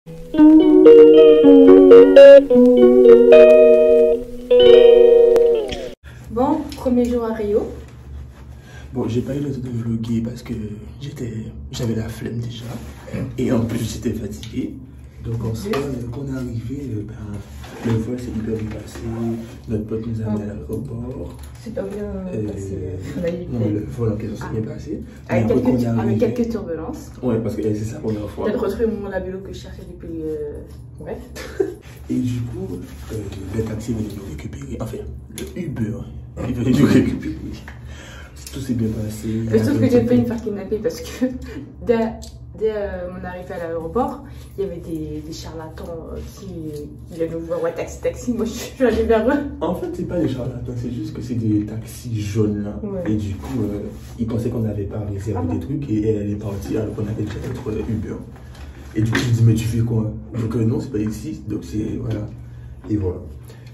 Bon, premier jour à Rio. Bon, j'ai pas eu le temps de vlogger parce que j'avais la flemme déjà. Et en plus, j'étais fatigué. Donc, en soi, quand on est arrivé, le vol s'est hyper bien passé. Notre pote nous a amené à l'aéroport. C'est pas bien passé. Non, le vol en question s'est bien passé. Avec quelques turbulences. Ouais, parce que c'est sa première fois. Peut-être retrouver mon vélo que je cherchais depuis. Bref. Et du coup, le taxi venait nous récupérer. Enfin, le Uber, il venait nous récupérer. Tout s'est bien passé. Sauf que j'ai failli me faire kidnapper parce que dès mon arrivée à l'aéroport, il y avait des charlatans qui allaient nous voir. Ouais, taxi. Moi, je suis allée vers eux. En fait, c'est pas des charlatans, c'est juste que c'est des taxis jaunes là. Ouais. Et du coup, ils pensaient qu'on n'avait pas réservé des trucs et elle est partie alors qu'on avait déjà notre Uber. Et du coup, je dis, mais tu fais quoi? Donc, non, c'est pas ici. Donc, c'est. Voilà. Et voilà.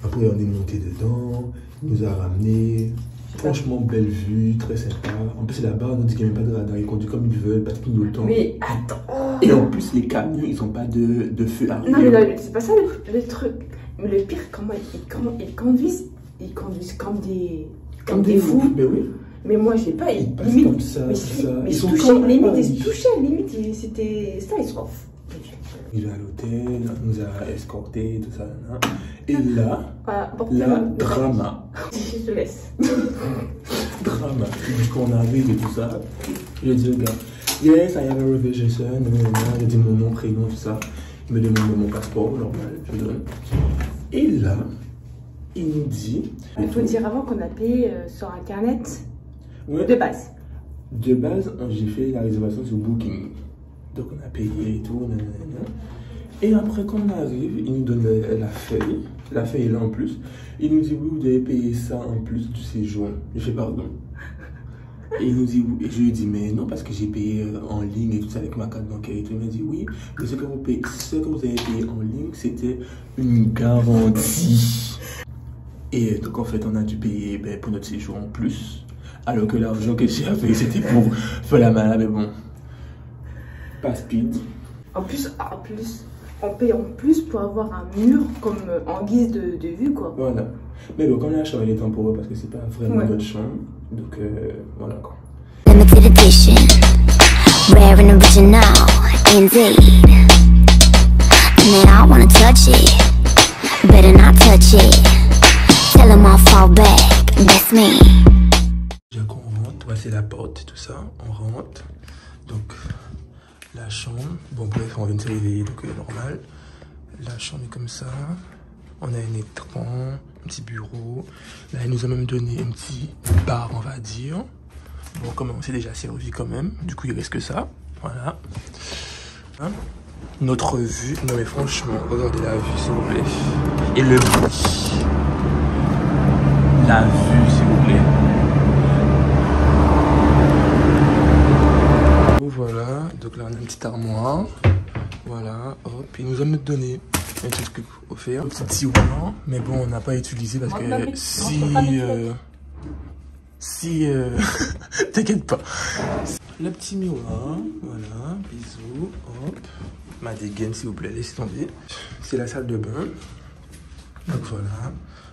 Après, on est monté dedans. Il nous a ramenés. Franchement, belle vue, très sympa. En plus, là-bas, on nous dit qu'il n'y a même pas de radar. Ils conduisent comme ils veulent, pas de tout le temps. Mais attends. Et en plus, les camions, ils n'ont pas de feu à non, mais là, c'est pas ça le truc. Mais le pire, comment ils conduisent comme des fous. Mais oui. Mais moi, j'ai pas. Ils passent comme ça. Mais ils se touchaient. Limite, ils se touchaient. Limite, c'était ça, ils se refont. Il est à l'hôtel, nous a escorté, tout ça. Là. Et là, drama. Je te laisse. Drama. Du coup, on arrive et tout ça. Je dis au gars, yes, I have a reservation. Je dis mon nom, prénom, tout ça. Il me demande mon passeport, normal, je donne. Et là, il nous dit. Il faut dire avant qu'on a payé sur internet. Ouais. De base. De base, j'ai fait la réservation sur Booking. Donc on a payé et tout, nanana. Et après quand on arrive, il nous donne la feuille. La feuille est là en plus. Il nous dit oui, vous devez payer ça en plus du séjour. Je fais pardon. Et il nous dit oui. Et je lui dis mais non parce que j'ai payé en ligne et tout ça avec ma carte bancaire et tout. Il m'a dit oui, mais ce que vous avez payé en ligne, c'était une garantie. Et donc en fait on a dû payer pour notre séjour en plus. Alors que l'argent que j'ai payé c'était pour faire la malade, mais bon. Pas speed. En plus, on paye en plus pour avoir un mur comme en guise de vue, quoi. Voilà. Mais bon, comme la chambre elle est temporaire parce que c'est pas vraiment notre chambre. Donc voilà quoi. Limited edition, rare and original, indeed. Man, I wanna touch it, better not touch it. Tell them I'll fall back, that's me. Déjà qu'on rentre, voici la porte et tout ça, on rentre. Donc la chambre, bon bref, on vient de se réveiller donc normal. La chambre est comme ça. On a un écran, un petit bureau. Là, il nous a même donné un petit bar, on va dire. Bon, comme on s'est déjà servi quand même. Du coup, il reste que ça. Voilà. Hein? Notre vue. Non mais franchement, regardez la vue s'il vous plaît. Et le bruit. La vue s'il vous plaît. Voilà, donc là on a une petite armoire. Voilà, hop, il nous a même donné un petit truc offert, un petit tiroir, mais bon on n'a pas utilisé parce que t'inquiète pas. Le petit miroir, voilà, bisous, hop. Ma dégaine s'il vous plaît, laissez tomber. C'est la salle de bain. Donc voilà,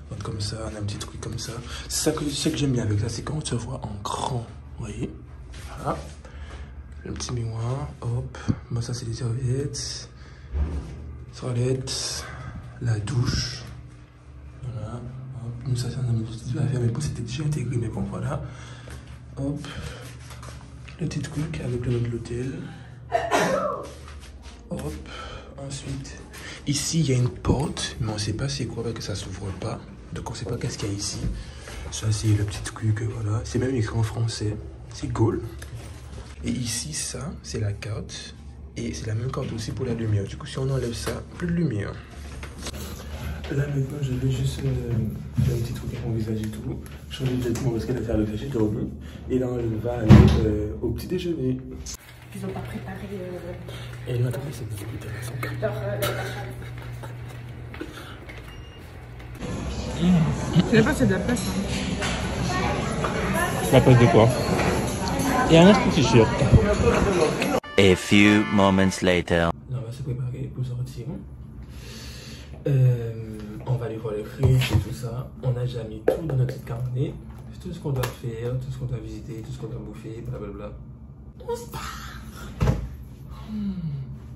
donc comme ça, on a un petit truc comme ça. C'est ça que j'aime bien avec ça, c'est quand on se voit en grand, vous voyez. Voilà. Le petit miroir, hop, bon ça c'est les serviettes, toilette, la douche, voilà, hop, nous ça c'est un petit à faire, mais bon c'était déjà intégré, mais bon voilà, hop, le petit truc avec le nom de l'hôtel, hop, ensuite, ici il y a une porte, mais on sait pas c'est quoi parce que ça s'ouvre pas, donc on sait pas qu'est-ce qu'il y a ici, ça c'est le petit truc, voilà, c'est même écrit en français, c'est Gaulle. Et ici, ça, c'est la carte. Et c'est la même carte aussi pour la lumière. Du coup, si on enlève ça, plus de lumière. Là, maintenant, je vais juste faire un petit truc avec mon visage et tout. Changer de vêtements parce qu'elle a fait le visage, j'ai dormi. Et là, on va aller au petit déjeuner. Ils ont pas préparé. Et nous, attendez, c'est plus intéressant. Je sais pas, c'est de la place. La place de quoi? Et un petit t-shirt. A few moments later. Là, on va se préparer pour sortir. sortir. On va aller voir les friches et tout ça. On a déjà mis tout dans notre petit carnet. Tout ce qu'on doit faire, tout ce qu'on doit visiter, tout ce qu'on doit bouffer, blablabla. On se part.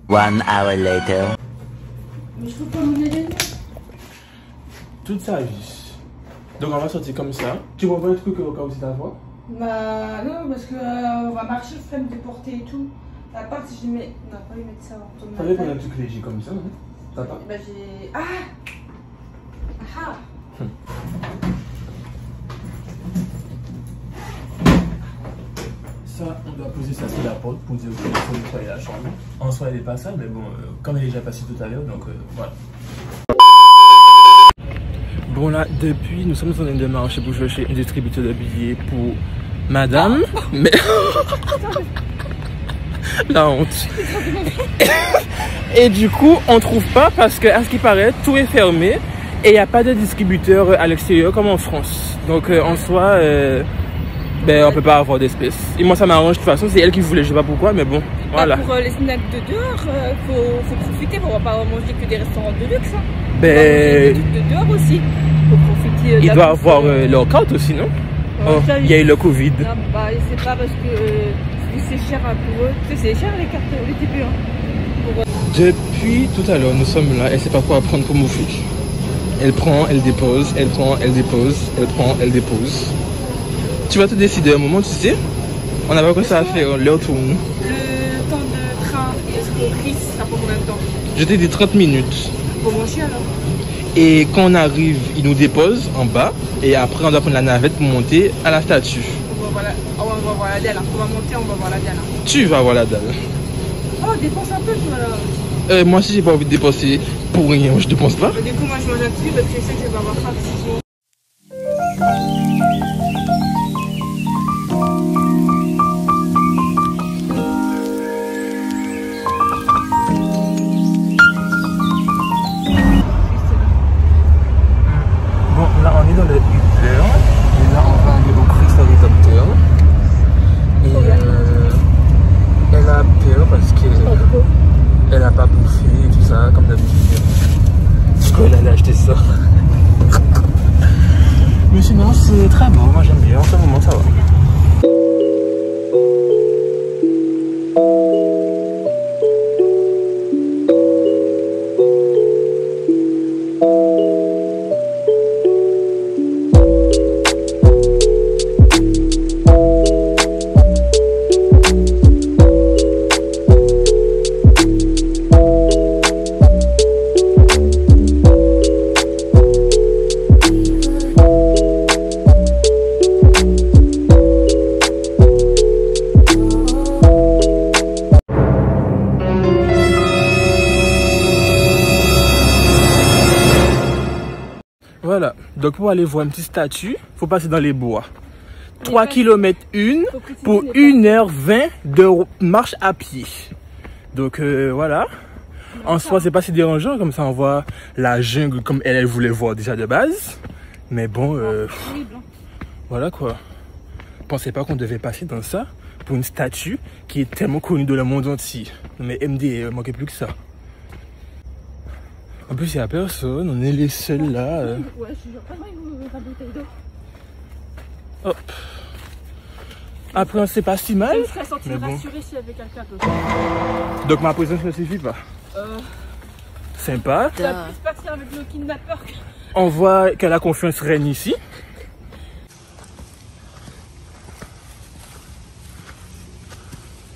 1 hour later. Mais je peux pas me donner. Toute sa vie. Donc on va sortir comme ça. Tu vois pas le truc au cas où c'est ta voix? Bah non, parce que on va marcher, flemme de porter et tout. À part si je mets. Non, pas lui mettre ça en tournant. Fallait qu'on ait un truc léger comme ça, non? T'as pas? Bah j'ai. Ah! Ah! Ça, on doit poser ça sur la porte pour dire qu'il faut nettoyer la chambre. En soi, elle n'est pas sale, mais bon, comme elle est déjà passée tout à l'heure, donc voilà. Bon là, depuis, nous sommes en train de marcher pour chercher un distributeur de billets pour madame, mais... La honte. Et du coup, on trouve pas parce que, à ce qui paraît, tout est fermé et il n'y a pas de distributeur à l'extérieur comme en France. Donc en soi, ben, on peut pas avoir d'espèces. Et moi ça m'arrange de toute façon, c'est elle qui voulait, je sais pas pourquoi, mais bon, voilà. Pour les snacks de dehors, faut profiter, on va pas manger que des restaurants de luxe. Hein. Ben... Des trucs de dehors aussi, faut profiter. Il doit avoir leur carte aussi, non? Oh, il y a eu le Covid. Non, bah, c'est pas parce que c'est cher pour eux. Tu sais, c'est cher les cartes, les TPE. Hein. Depuis tout à l'heure, nous sommes là, elle sait pas quoi prendre pour mouffer. Elle prend, elle dépose, elle prend, elle dépose, elle prend, elle dépose. Tu vas te décider un moment, tu sais? On n'a pas que ça à faire, l'heure tourne. Le temps de train et au prix, ça prend combien de temps? Je t'ai dit 30 minutes. Pour manger alors? Et quand on arrive, il nous dépose en bas. Et après, on doit prendre la navette pour monter à la statue. On va voir la dalle. On va monter, on va voir la dalle. Tu vas voir la dalle. Oh, dépense un peu, toi là. Moi aussi, j'ai pas envie de dépenser pour rien, je dépense pas. Du coup, moi, je mange un petit peu parce que je sais que je vais avoir faim. Bon, là, on est dans le Hitler. Et là, on va aller au Crystal Doctor. Et elle a peur parce qu'elle a pas bouffé et tout ça, comme d'habitude. Du coup, elle allait acheter ça. Mais sinon, c'est très beau. Moi, j'aime bien. En ce moment, ça va. Voilà, donc pour aller voir une petite statue, il faut passer dans les bois. 3 km pour 1h20 de marche à pied. Donc voilà, en soi c'est pas si dérangeant, comme ça on voit la jungle comme elle voulait voir déjà de base. Mais bon, voilà quoi. Pensez pas qu'on devait passer dans ça pour une statue qui est tellement connue dans le monde entier. Mais MD, il manquait plus que ça. En plus, il n'y a personne, on est les seuls là. Ouais, je suis pas la bouteille d'eau. Hop. Après, c'est pas si mal. Je me serais senti rassurée s'il y avait quelqu'un d'autre. Donc, ma présence ne suffit pas. Sympa. Ça va plus partir avec le kidnappeur. On voit que la confiance règne ici.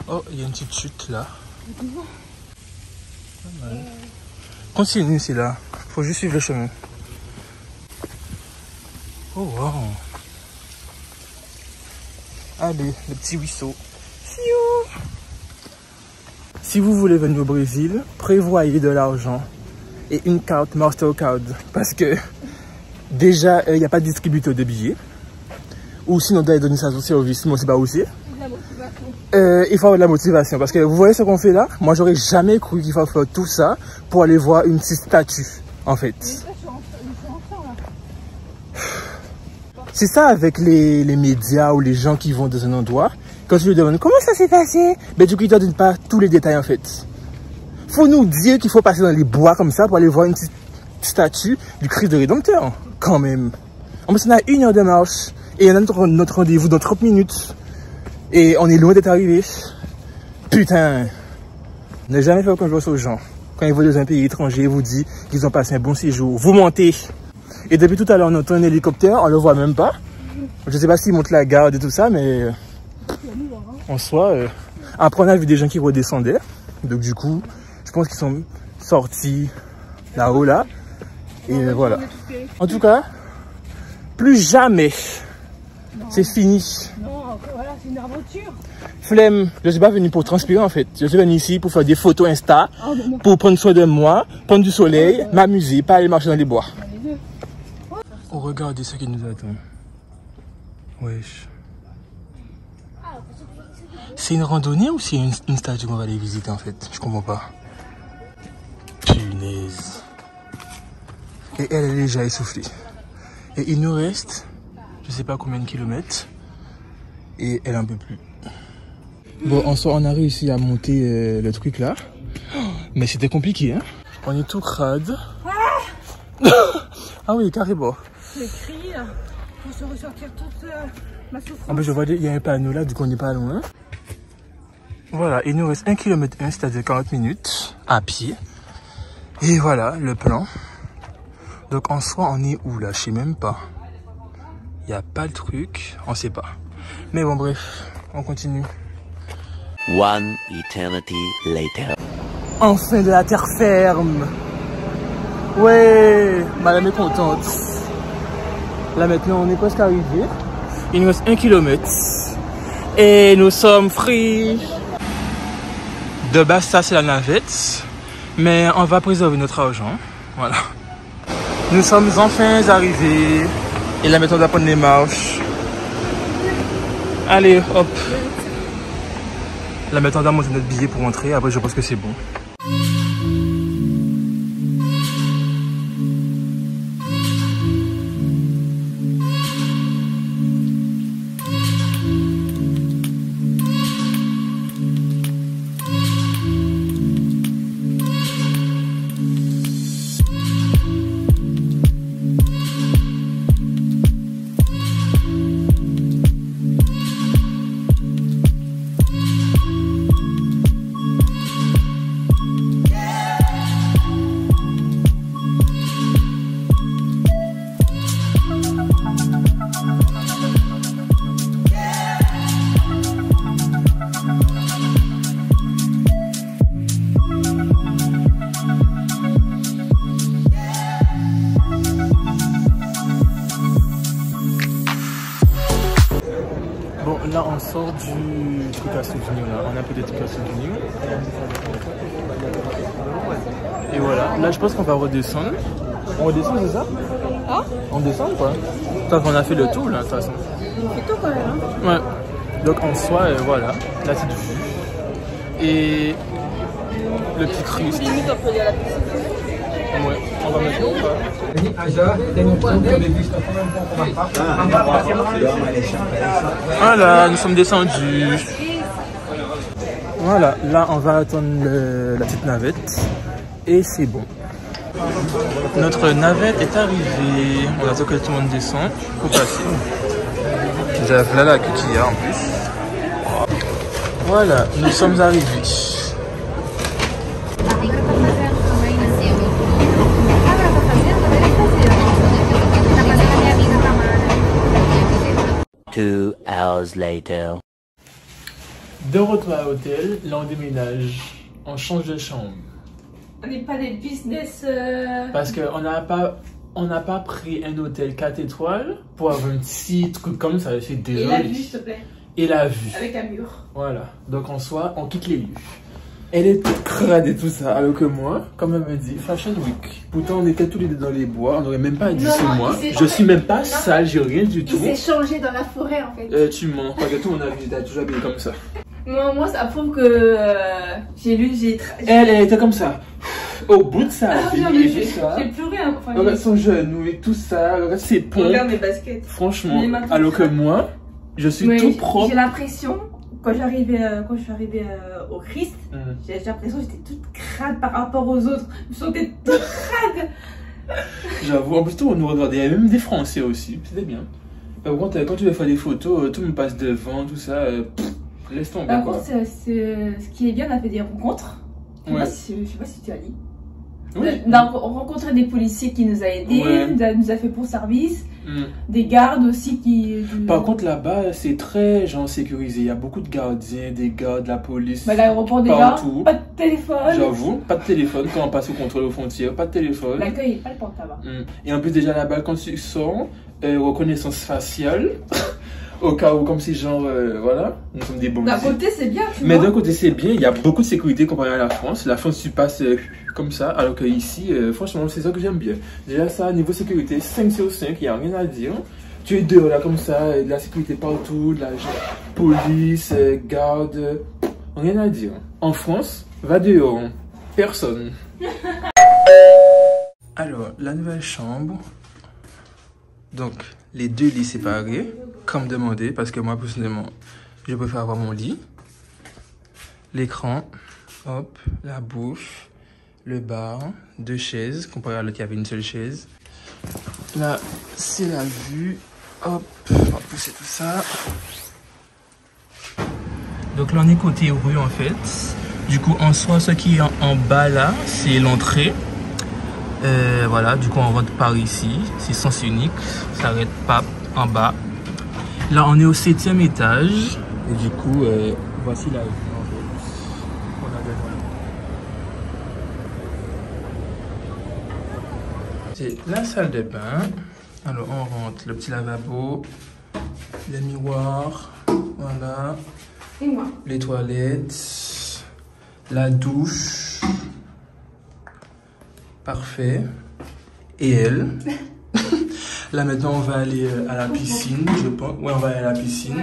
Oh, il y a une petite chute là. Continue ici là. Faut juste suivre le chemin. Oh wow. Allez, le petit ruisseau. Si vous voulez venir au Brésil, prévoyez de l'argent et une carte Mastercard. Parce que déjà, il n'y a pas de distributeur de billets. Ou sinon, on doit donner ça au service, mais on ne sait pas où c'est. Il faut avoir de la motivation. Parce que vous voyez ce qu'on fait là? Moi, j'aurais jamais cru qu'il faut faire tout ça pour aller voir une petite statue, en fait. C'est ça avec les médias ou les gens qui vont dans un endroit. Quand tu lui demandes comment ça s'est passé, ben du coup ils ne te donnent pas tous les détails en fait. faut nous dire qu'il faut passer dans les bois comme ça pour aller voir une petite statue du Christ de Rédempteur, quand même. En plus, on a 1 heure de marche et on a notre rendez-vous dans 30 minutes. Et on est loin d'être arrivé. Putain. Ne jamais faire confiance aux gens. Quand ils vont dans un pays étranger, ils vous disent qu'ils ont passé un bon séjour. Vous mentez. Et depuis tout à l'heure, on entend un hélicoptère, on le voit même pas. Je sais pas s'ils montent la garde et tout ça, mais en soi, après on a vu des gens qui redescendaient. Donc du coup, je pense qu'ils sont sortis là-haut, là. Et voilà. En tout cas, plus jamais. C'est fini. Non, voilà, c'est une aventure. Flemme, je suis pas venu pour transpirer en fait. Je suis venu ici pour faire des photos Insta, pour prendre soin de moi, prendre du soleil, m'amuser, pas aller marcher dans les bois. Oh, regardez ce qui nous attend. Wesh. C'est une randonnée ou c'est une statue qu'on va aller visiter en fait? Je comprends pas. Punaise. Et elle est déjà essoufflée. Et il nous reste, je sais pas combien de kilomètres. Et elle en peut plus. Bon, en soi, on a réussi à monter le truc là. Mais c'était compliqué, hein. On est tout crade. Ah oui, carrément. Le cri, pour se ressortir toute ma souffrance. En plus, je vois, il y a un panneau là, du coup, on n'est pas loin. Voilà, il nous reste 1 km 1, c'est-à-dire 40 minutes à pied. Et voilà, le plan. Donc, en soi, on est où là? Je sais même pas. Il n'y a pas le truc, on sait pas. Mais bon, bref, on continue. One eternity later. Enfin de la terre ferme. Ouais, madame est contente. Là maintenant on est presque arrivé. Il nous reste 1 km. Et nous sommes free. De base ça c'est la navette. Mais on va préserver notre argent. Voilà. Nous sommes enfin arrivés. Et là maintenant on va prendre les marches. Allez hop. Là maintenant on va monter notre billet pour rentrer. Après je pense que c'est bon. Bon, là on sort du truc à souvenir là. On a un peu des trucs à souvenir. Et voilà. Là je pense qu'on va redescendre. On redescend, c'est ça? Ah? On descend ou pas? Tant qu'on a fait le tour là de toute façon. On fait tout quand même, hein? Ouais. Donc en soi, voilà. La petite vue. Et le petit Christ. Limite on peut aller à la piscine. Ouais. On va mettre ou pas? Voilà, nous sommes descendus. Voilà, là on va attendre la petite navette. Et c'est bon. Notre navette est arrivée. On attend que tout le monde descend pour passer. J'ai là la cuillère en plus. Voilà, nous sommes arrivés. 2 hours later. De retour à l'hôtel, là on déménage. On change de chambre. On n'est pas des business. Parce qu'on n'a pas pris un hôtel 4 étoiles pour avoir un petit truc comme ça. C'est désolé. Et la vue, s'il te plaît. Et la vue. Avec un mur. Voilà. Donc en soi, on quitte les lieux. Elle est toute crade et tout ça. Alors que moi, comme elle me dit, Fashion Week. Pourtant, on était tous les deux dans les bois. On n'aurait même pas dit sur moi. Je suis même pas sale, j'ai rien du tout. Il s'est changé dans la forêt en fait. Tu mens. Pas que tout, on a vu, t'as toujours habillé comme ça. Moi, ça prouve que j'ai lu, Elle était comme ça. Au bout de ça, j'ai pleuré. Enfin, regarde son genou et tout ça. Regarde ses pompes. Regarde mes baskets. Franchement, alors que moi, je suis tout propre. J'ai l'impression quand je suis arrivée au Christ, j'ai l'impression que j'étais toute crade par rapport aux autres. Je me sentais toute crade. J'avoue, en plus, tout on nous regardait, il y avait même des Français aussi, c'était bien. Quand tu vas faire des photos, tout le monde passe devant, tout ça, laisse tomber. Par contre, ce qui est bien, on a fait des rencontres. Je sais pas si tu as dit. Oui. On a rencontré des policiers qui nous a aidés, nous a fait pour service, des gardes aussi qui... Par contre, là-bas, c'est très genre sécurisé. Il y a beaucoup de gardiens, des gardes, de la police. Bah, l'aéroport déjà, partout. pas de téléphone. J'avoue, pas de téléphone quand on passe au contrôle aux frontières, pas de téléphone. L'accueil est pas le porte-tabac. Et en plus, déjà là-bas, quand tu sors, reconnaissance faciale. Au cas où, comme si genre, voilà, nous sommes des bons. D'un côté, c'est bien, tu vois. Mais d'un côté, c'est bien, il y a beaucoup de sécurité comparé à la France. La France, tu passes comme ça, alors que ici, franchement, c'est ça que j'aime bien. Déjà, ça, niveau sécurité, 5 sur 5, il n'y a rien à dire. Tu es dehors, là, comme ça, de la sécurité partout, de la police, garde, rien à dire. En France, va dehors, personne. Alors, la nouvelle chambre. Donc, les deux lits séparés, comme demandé, parce que moi, personnellement, je préfère avoir mon lit. L'écran, hop, la bouffe, le bar, 2 chaises, comparé à l'autre, il y avait une seule chaise. Là, c'est la vue, hop, on va pousser tout ça. Donc là, on est côté rue, en fait. Du coup, en soi, ce qui est en bas, là, c'est l'entrée. Voilà, du coup on rentre par ici, c'est sens unique, ça s'arrête pas en bas. Là on est au 7e étage et du coup voici la vue en fait. On a c'est la salle de bain. Alors on rentre, le petit lavabo, les miroirs, voilà. Et moi. Les toilettes, la douche. Parfait. Et elle. Là maintenant on va aller à la piscine, je pense. Ouais, on va aller à la piscine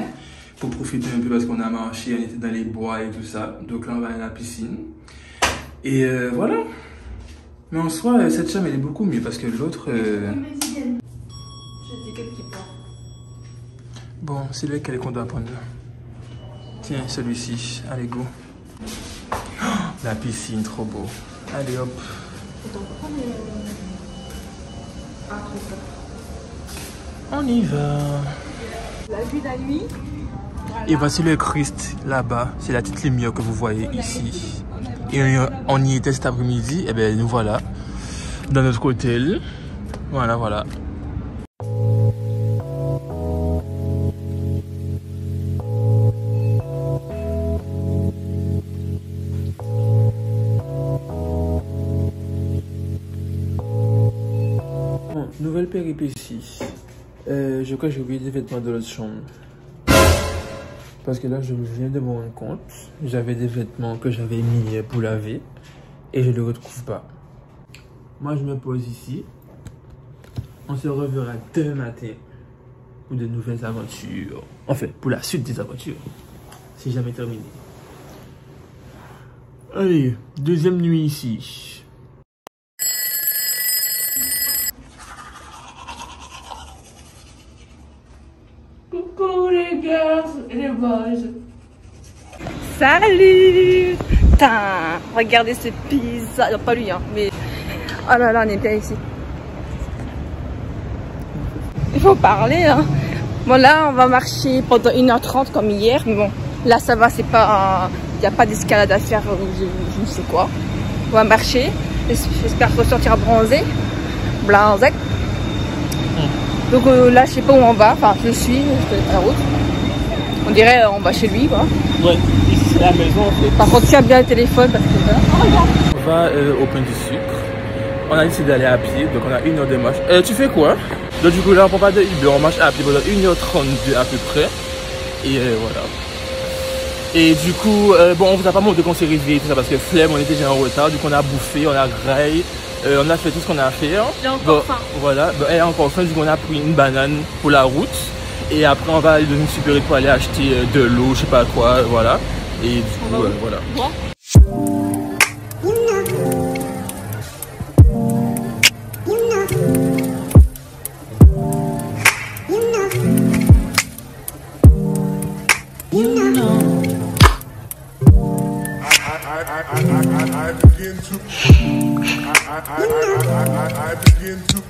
pour profiter un peu parce qu'on a marché, on était dans les bois et tout ça. Donc là on va aller à la piscine. Et voilà. Mais en soi, cette chambre elle est beaucoup mieux parce que l'autre... Bon, c'est lequel qu'on doit prendre. Tiens, celui-ci. Allez, go. Oh, la piscine, trop beau. Allez, hop. On y va. La vue de la nuit. Voilà. Et voici le Christ là-bas. C'est la petite lumière que vous voyez ici. Et on y était cet après-midi. Et bien nous voilà dans notre hôtel. Voilà, voilà. Nouvelle péripétie. Je crois que j'ai oublié des vêtements de l'autre chambre. Parce que là, je viens de me rendre compte. J'avais des vêtements que j'avais mis pour laver. Et je ne les retrouve pas. Moi, je me pose ici. On se reverra demain matin. Pour de nouvelles aventures. Enfin, pour la suite des aventures. C'est jamais terminé. Allez, deuxième nuit ici. Coucou les gars et les boys. Salut. Putain, regardez ce pizza. Non, pas lui, hein, mais... Oh là là, on est bien ici. Il faut parler, hein. Bon, là, on va marcher pendant 1h30 comme hier. Mais bon, là, ça va, c'est pas... Il n'y a pas d'escalade à faire ou je ne sais quoi. On va marcher. J'espère ressortir bronzé. Blanzec. Donc là, je sais pas où on va. Enfin, je suis à la route. On dirait on va chez lui, quoi. Ouais, ici c'est la maison en fait. Par contre, tiens bien le téléphone parce que là... On va au pain du sucre. On a décidé d'aller à pied, donc on a 1 heure de marche. Tu fais quoi? Donc du coup là, on prend pas de Uber, on marche à pied pendant 1h32 à peu près. Et voilà. Et du coup, bon, on vous a pas montré qu'on s'est réveillé tout ça parce que flemme, on était déjà en retard. Du coup, on a bouffé, on a graillé. On a fait tout ce qu'on a à faire. J'ai encore faim. Voilà, elle a encore faim, du coup on a pris une banane pour la route. Et après on va aller dans une supérette pour aller acheter de l'eau, je sais pas quoi, voilà. Et du coup, voilà. Bon. You know I begin to.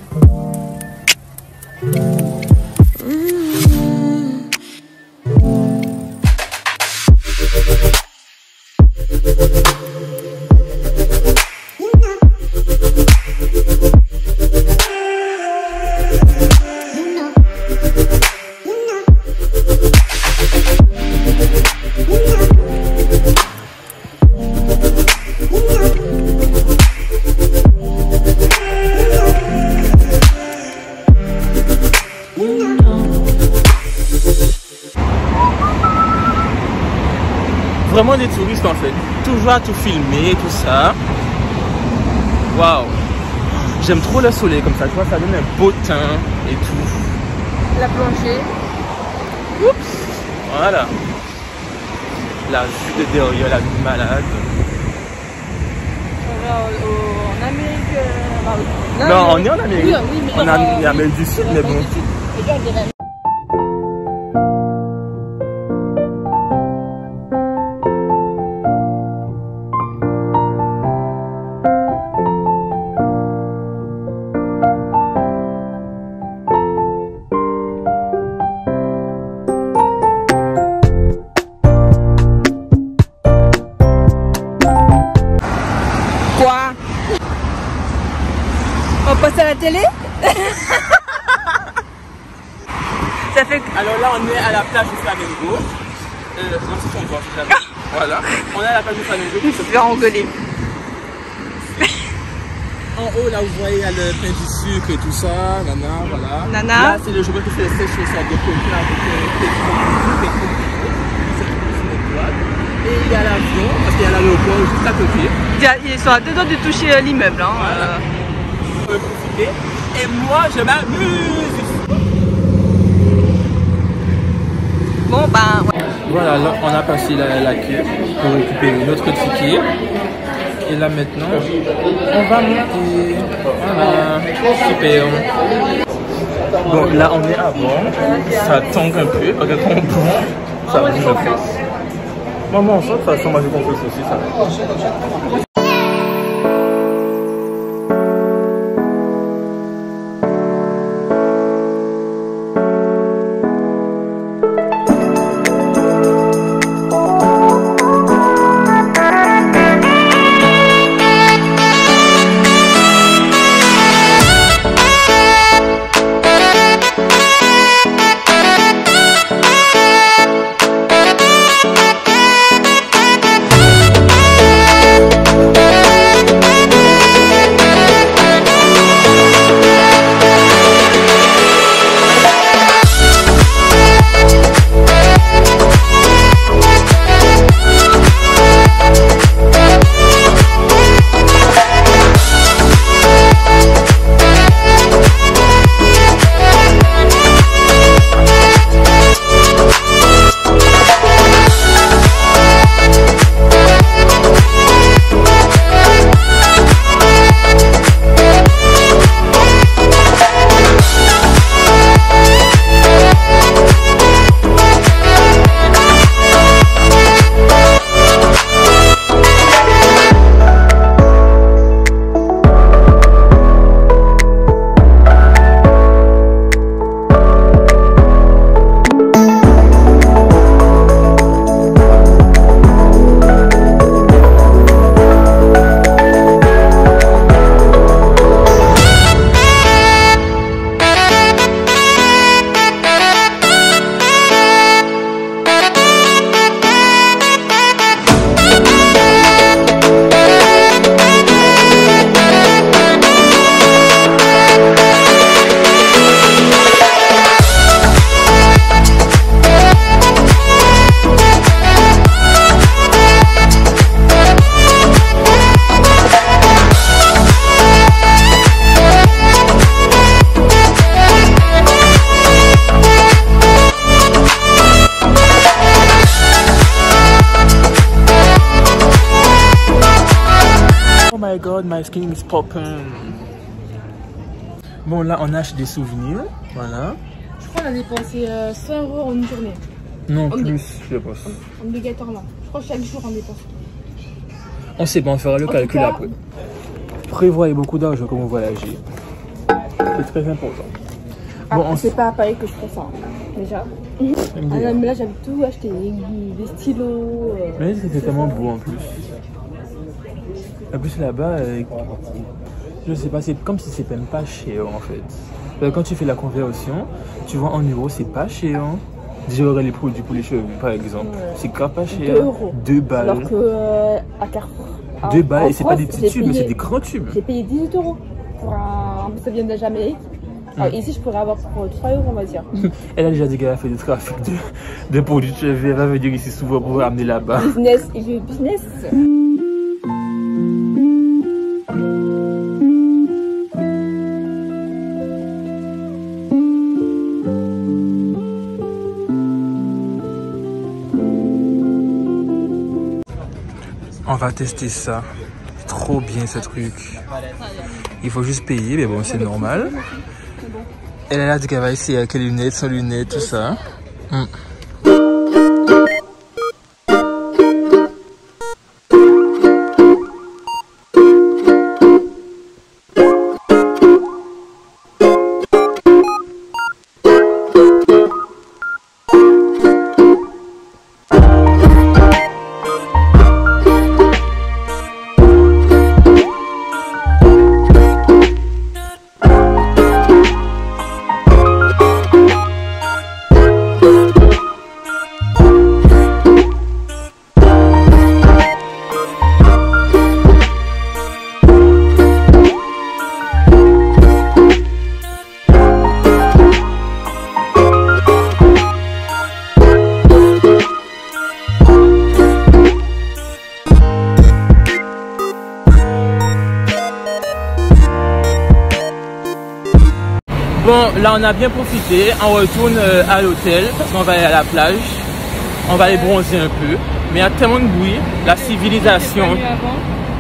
Vraiment des touristes en fait, toujours à tout filmer, tout ça. Waouh, j'aime trop le soleil comme ça, tu vois, ça donne un beau teint et tout. La plongée. Oups. Voilà. La vue de derrière, la vue malade. On va en Amérique. Non, on est en Amérique. Oui, oui, mais on est en Amérique du Sud, mais bon. On passe à la télé. Ça fait... Alors là on est à la plage du Flamengo. Voilà. On est à la plage du Flamengo. Il faut faire engueuler. En haut là vous voyez il y a le pain du sucre et tout ça. Nana, voilà. Nana. Là c'est le joueur qui fait les sèches sur sa décollée avec et il y a l'avion, parce qu'il y a l'aéroport juste à côté. Ils sont à 2 doigts de toucher l'immeuble. Hein. Voilà. On peut profiter. Et moi, je m'amuse. Bon, ben, ouais. Voilà, là, on a passé la queue pour récupérer notre ticket. Et là, maintenant, on va monter. Voilà, super. Bon, là, on est à bord. Ça tangue un peu. Regarde comment on ça bouge un peu. Maman, de toute façon, moi, j'ai compris aussi ça. my god, my skin is popping. Bon, là, on achète des souvenirs. Voilà. Je crois qu'on a dépensé 100 € en une journée. Non, plus, je pense. Obligatoirement. Je crois que chaque jour, on dépense. On sait pas, on fera le calcul après. Prévoyez beaucoup d'argent quand vous voyagez. C'est très important. Bon, c'est pas à Paris que je fais ça, déjà. Ah non, mais là, j'avais tout acheté, des stylos. Mais c'était tellement beau en plus. En plus là-bas, je sais pas, c'est comme si c'était même pas cher en fait. Quand tu fais la conversion, tu vois en euros, c'est pas cher. J'aurais les produits pour les cheveux par exemple. C'est grave pas cher. 2 euros. 2 balles. Alors que à Carrefour. 2 balles et c'est pas des petits tubes, mais c'est des grands tubes. J'ai payé 18 euros pour un. Ça vient de Jamaïque. Alors ici, je pourrais avoir pour 3 euros, on va dire. Elle a déjà dit qu'elle a fait du trafic de produits de cheveux. Elle va venir ici souvent pour ramener là-bas. Business, il veut business. On va tester ça. Trop bien ce truc. Il faut juste payer, mais bon, c'est normal. Elle a dit qu'elle va essayer avec les lunettes, sans lunettes, tout ça. Bon, là on a bien profité, on retourne à l'hôtel parce qu'on va aller à la plage, on va aller bronzer un peu, mais il y a tellement de bruit, la civilisation,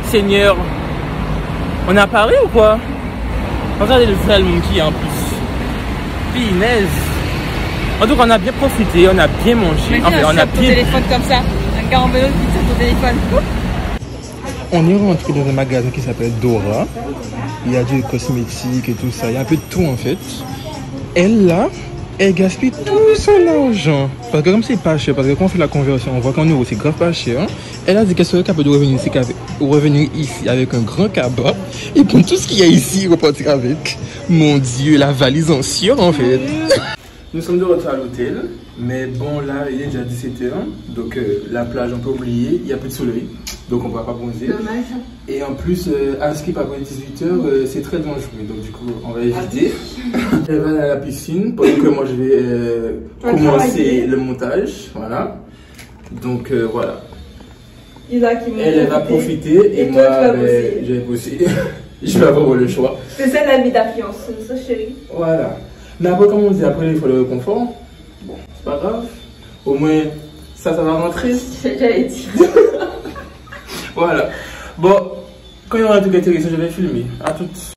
Seigneur, on est à Paris ou quoi? Regardez le vrai monkey en plus, pinaise. En tout cas on a bien profité, on a bien mangé, enfin, on a bien... téléphone comme ça, un gars en vélo qui tire ton téléphone. On est rentré dans un magasin qui s'appelle Dora. Il y a du cosmétique et tout ça. Il y a un peu de tout en fait. Elle là, elle gaspille tout son argent. Parce que comme c'est pas cher, parce que quand on fait la conversion, on voit qu'en euros c'est grave pas cher. Elle a dit qu'elle serait capable de revenir ici avec un grand cabas et prendre tout ce qu'il y a ici, repartir avec. Mon Dieu, la valise en cire en fait. Nous sommes de retour à l'hôtel, mais bon là il est déjà 17h, donc la plage on peut oublier, il n'y a plus de soleil, donc on ne pourra pas bronzer. Dommage. Et en plus, à skip après 18h, c'est très dangereux, donc du coup on va éviter. Elle va aller à la piscine, pendant que moi je vais commencer le montage, voilà. Donc voilà. Elle va profiter et moi je vais bosser. Je vais avoir le choix. C'est ça la vie d'affluence, ça chérie. Voilà. Mais après, comme on dit, après il faut le confort. Bon, c'est pas grave. Au moins, ça va rentrer. J'allais dire. Voilà. Bon, quand il y aura un truc intéressant, je vais filmer. À toutes.